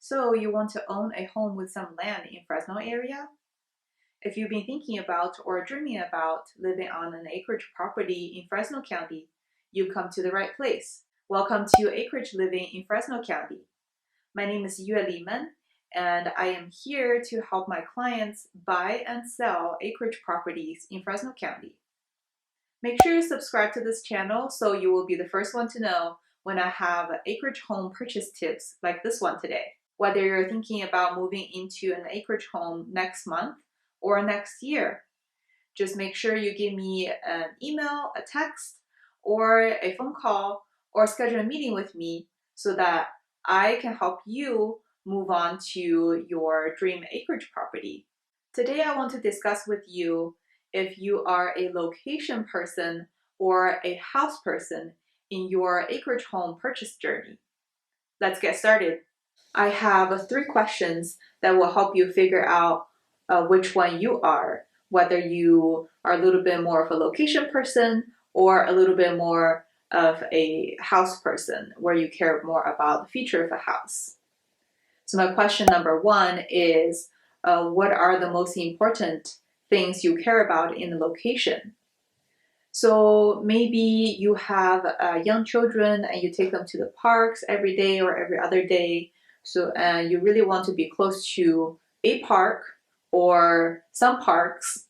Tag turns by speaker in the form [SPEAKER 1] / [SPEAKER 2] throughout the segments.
[SPEAKER 1] So you want to own a home with some land in Fresno area? If you've been thinking about or dreaming about living on an acreage property in Fresno County, you've come to the right place. Welcome to Acreage Living in Fresno County. My name is Yue Liman, and I am here to help my clients buy and sell acreage properties in Fresno County. Make sure you subscribe to this channel so you will be the first one to know when I have acreage home purchase tips like this one today. Whether you're thinking about moving into an acreage home next month or next year, just make sure you give me an email, a text, or a phone call, or schedule a meeting with me so that I can help you move on to your dream acreage property. Today I want to discuss with you if you are a location person or a house person in your acreage home purchase journey. Let's get started. I have 3 questions that will help you figure out which one you are, whether you are a little bit more of a location person or a little bit more of a house person, where you care more about the feature of a house. So my question number 1 is, what are the most important things you care about in the location? So maybe you have young children and you take them to the parks every day or every other day. So you really want to be close to a park or some parks.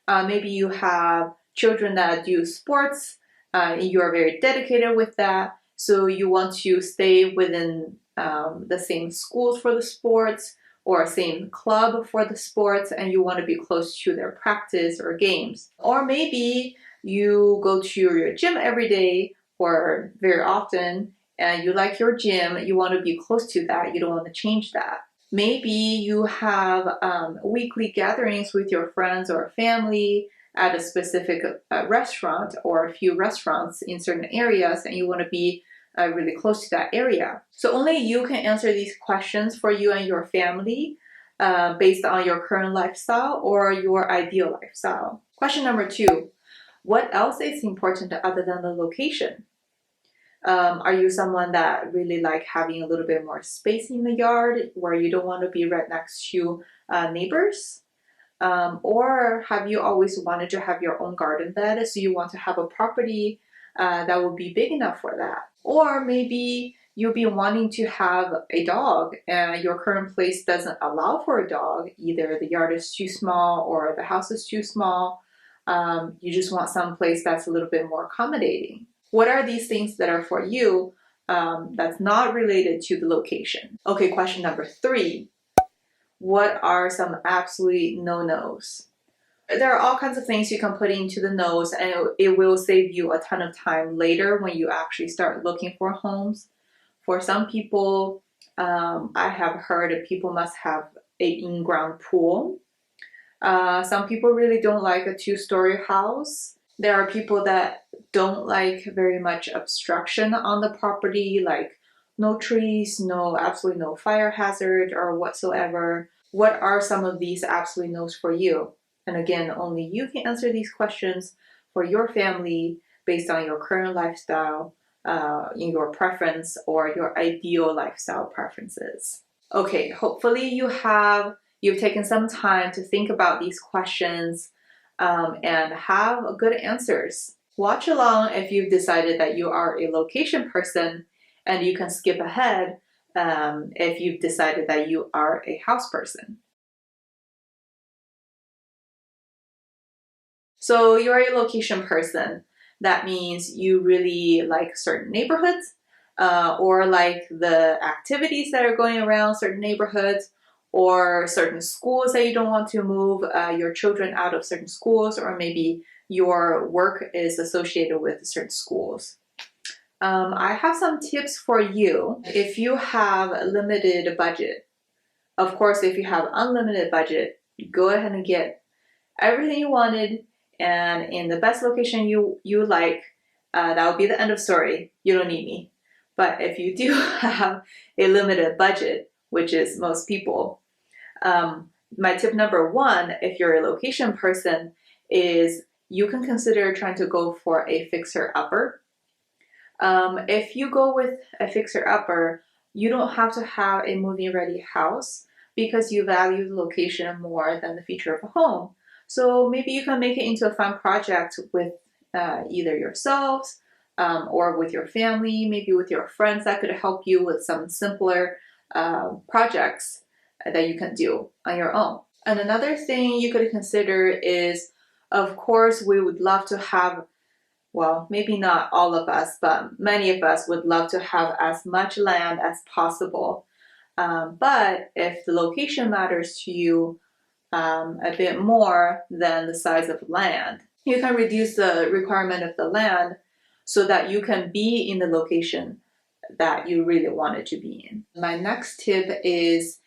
[SPEAKER 1] Maybe you have children that do sports. You are very dedicated with that. So you want to stay within the same schools for the sports or same club for the sports, and you want to be close to their practice or games. Or maybe you go to your gym every day or very often, and you like your gym, you want to be close to that, you don't want to change that. Maybe you have weekly gatherings with your friends or family at a specific restaurant or a few restaurants in certain areas, and you want to be really close to that area. So only you can answer these questions for you and your family based on your current lifestyle or your ideal lifestyle. Question number 2, what else is important other than the location? Are you someone that really like having a little bit more space in the yard where you don't want to be right next to neighbors? Or have you always wanted to have your own garden bed, so you want to have a property that will be big enough for that? Or maybe you'll be wanting to have a dog and your current place doesn't allow for a dog. Either the yard is too small or the house is too small. You just want some place that's a little bit more accommodating. What are these things that are for you that's not related to the location? Okay, question number 3. What are some absolute no-nos? There are all kinds of things you can put into the no's, and it will save you a ton of time later when you actually start looking for homes. For some people, I have heard that people must have an in-ground pool. Some people really don't like a 2-story house. There are people that don't like very much obstruction on the property, like no trees, absolutely no fire hazard or whatsoever. What are some of these absolutely no's for you? And again, only you can answer these questions for your family based on your current lifestyle, in your preference or your ideal lifestyle preferences. Okay, hopefully you've taken some time to think about these questions and have good answers. Watch along if you've decided that you are a location person, and you can skip ahead if you've decided that you are a house person. So you're a location person. That means you really like certain neighborhoods or like the activities that are going around certain neighborhoods, or certain schools that you don't want to move your children out of certain schools, or maybe your work is associated with certain schools. I have some tips for you if you have a limited budget. Of course, if you have unlimited budget, go ahead and get everything you wanted and in the best location you like. That would be the end of story. You don't need me. But if you do have a limited budget, which is most people, my tip number 1, if you're a location person, is you can consider trying to go for a fixer-upper. If you go with a fixer-upper, You don't have to have a move-in-ready house because you value the location more than the feature of a home. So maybe you can make it into a fun project with either yourselves or with your family, maybe with your friends that could help you with some simpler projects that you can do on your own. And another thing you could consider is, of course, we would love to have, well, maybe not all of us, but many of us would love to have as much land as possible. But if the location matters to you a bit more than the size of land, you can reduce the requirement of the land so that you can be in the location that you really wanted to be in. My next tip is,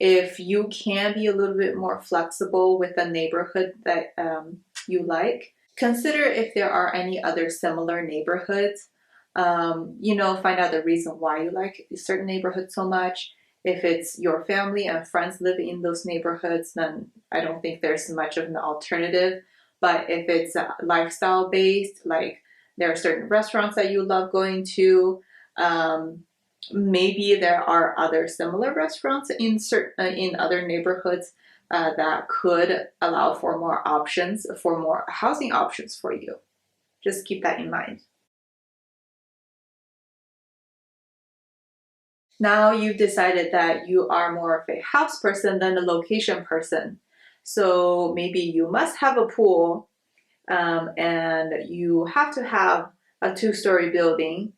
[SPEAKER 1] if you can be a little bit more flexible with the neighborhood that you like, consider if there are any other similar neighborhoods. Find out the reason why you like a certain neighborhood so much. If it's your family and friends living in those neighborhoods, then I don't think there's much of an alternative. But if it's lifestyle based, like there are certain restaurants that you love going to, maybe there are other similar restaurants in other neighborhoods that could allow for more options, for more housing options for you. Just keep that in mind. Now you've decided that you are more of a house person than a location person. So maybe you must have a pool and you have to have a 2-story building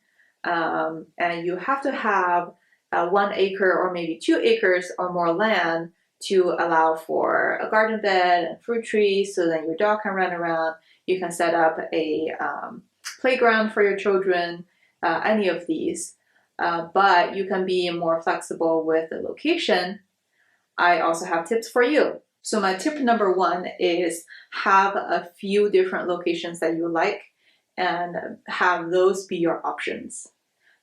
[SPEAKER 1] and you have to have 1 acre or maybe 2 acres or more land to allow for a garden bed and fruit trees so that your dog can run around. You can set up a playground for your children, any of these. But you can be more flexible with the location. I also have tips for you. So my tip number 1 is have a few different locations that you like and have those be your options,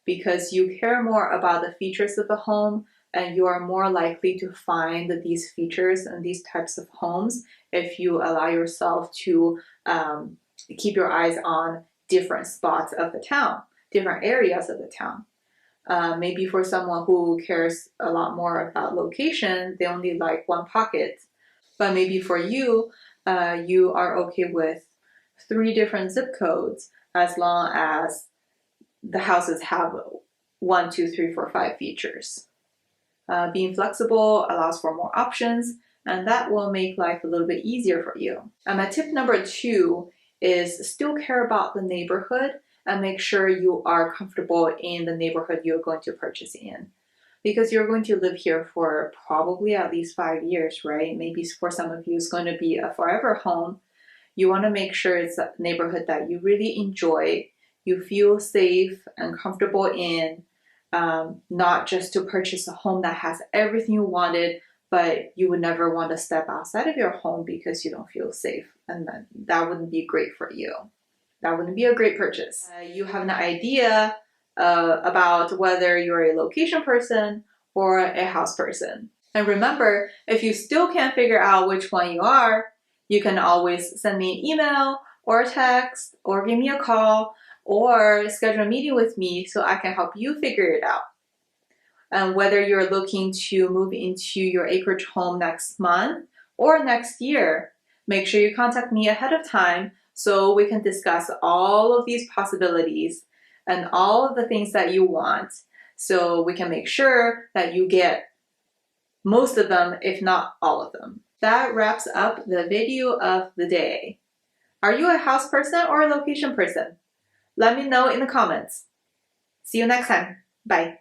[SPEAKER 1] because you care more about the features of the home and you are more likely to find these features and these types of homes if you allow yourself to keep your eyes on different spots of the town, different areas of the town. Maybe for someone who cares a lot more about location, they only like one pocket. But maybe for you, you are okay with 3 different zip codes as long as the houses have 1, 2, 3, 4, 5 features. Being flexible allows for more options, and that will make life a little bit easier for you. And my tip number 2 is still care about the neighborhood and make sure you are comfortable in the neighborhood you're going to purchase in. Because you're going to live here for probably at least 5 years, right? Maybe for some of you it's going to be a forever home. You want to make sure it's a neighborhood that you really enjoy, you feel safe and comfortable in, not just to purchase a home that has everything you wanted, but you would never want to step outside of your home because you don't feel safe, and that wouldn't be great for you. That wouldn't be a great purchase. You have an idea about whether you're a location person or a house person. And remember, if you still can't figure out which one you are, you can always send me an email or a text or give me a call or schedule a meeting with me so I can help you figure it out. And whether you're looking to move into your acreage home next month or next year, make sure you contact me ahead of time so we can discuss all of these possibilities and all of the things that you want, so we can make sure that you get most of them, if not all of them. That wraps up the video of the day. Are you a house person or a location person? Let me know in the comments. See you next time. Bye.